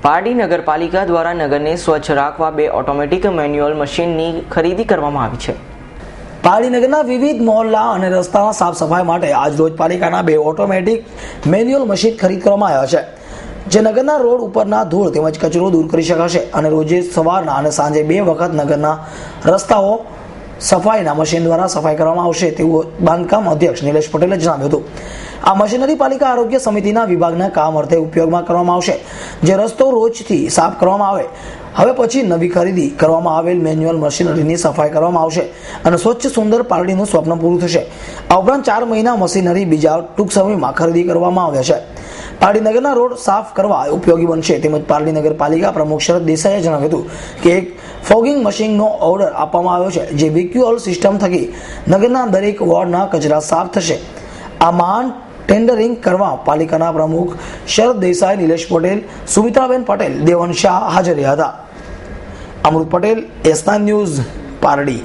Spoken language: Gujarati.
પારડી નગરપાલિકા દ્વારા નગરને સ્વચ્છ રાખવા 2 ઓટોમેટિક મેન્યુઅલ મશીનની ખરીદી કરવામાં આવી છે. પારડી નગરના વિવિધ મોહલ્લા અને રસ્તાના સાફ સફાઈ માટે આજરોજ પાલિકાના 2 ઓટોમેટિક મેન્યુઅલ મશીન ખરીદ કરવામાં આવ્યા છે, જે નગરના રોડ ઉપરના ધૂળ તેમજ કચરો દૂર કરી શકાશે અને રોજે સવારના અને સાંજે 2 વખત નગરના રસ્તાઓ સફાઈના મશીન દ્વારા સફાઈ કરવામાં આવશે તેવું બાંધકામ અધ્યક્ષ નિલેશ પટેલે જણાવ્યું હતું. આ મશીનરી પાલિકા આરોગ્ય સમિતિના વિભાગના કામ અર્થે ઉપયોગમાં કરવામાં આવશે, જે રસ્તો રોજથી સાફ કરવામાં આવે. હવે પછી નવી ખરીદી કરવામાં આવેલ મેન્યુઅલ મશીનરીની સફાઈ કરવામાં આવશે અને સ્વચ્છ સુંદર પારડીનું સ્વપ્ન પૂરું થશે. આ ઉપરાંત 4 મહિના મશીનરી બીજા ટૂંક સમયમાં ખરીદી કરવામાં આવ્યા છે. પારડી નગરના રોડ સાફ કરવા ઉપયોગી બનશે તેમજ પારડી નગરપાલિકા પ્રમુખ શરદ દેસાઈએ જણાવ્યું હતું કે એક ફોગિંગ મશીનનો ઓર્ડર આપવામાં આવ્યો છે, જે વિક્યુઅલ સિસ્ટમ થકી નગરના દરેક વોર્ડના કચરા સાફ થશે. આ મહાન ટેન્ડરિંગ કરવા પાલિકાના પ્રમુખ શરદ દેસાઈ, નિલેશ પટેલ, સુમિત્રાબેન પટેલ, દેવન શાહ હાજર રહ્યા હતા. અમૃત પટેલ, S9 ન્યૂઝ, પારડી.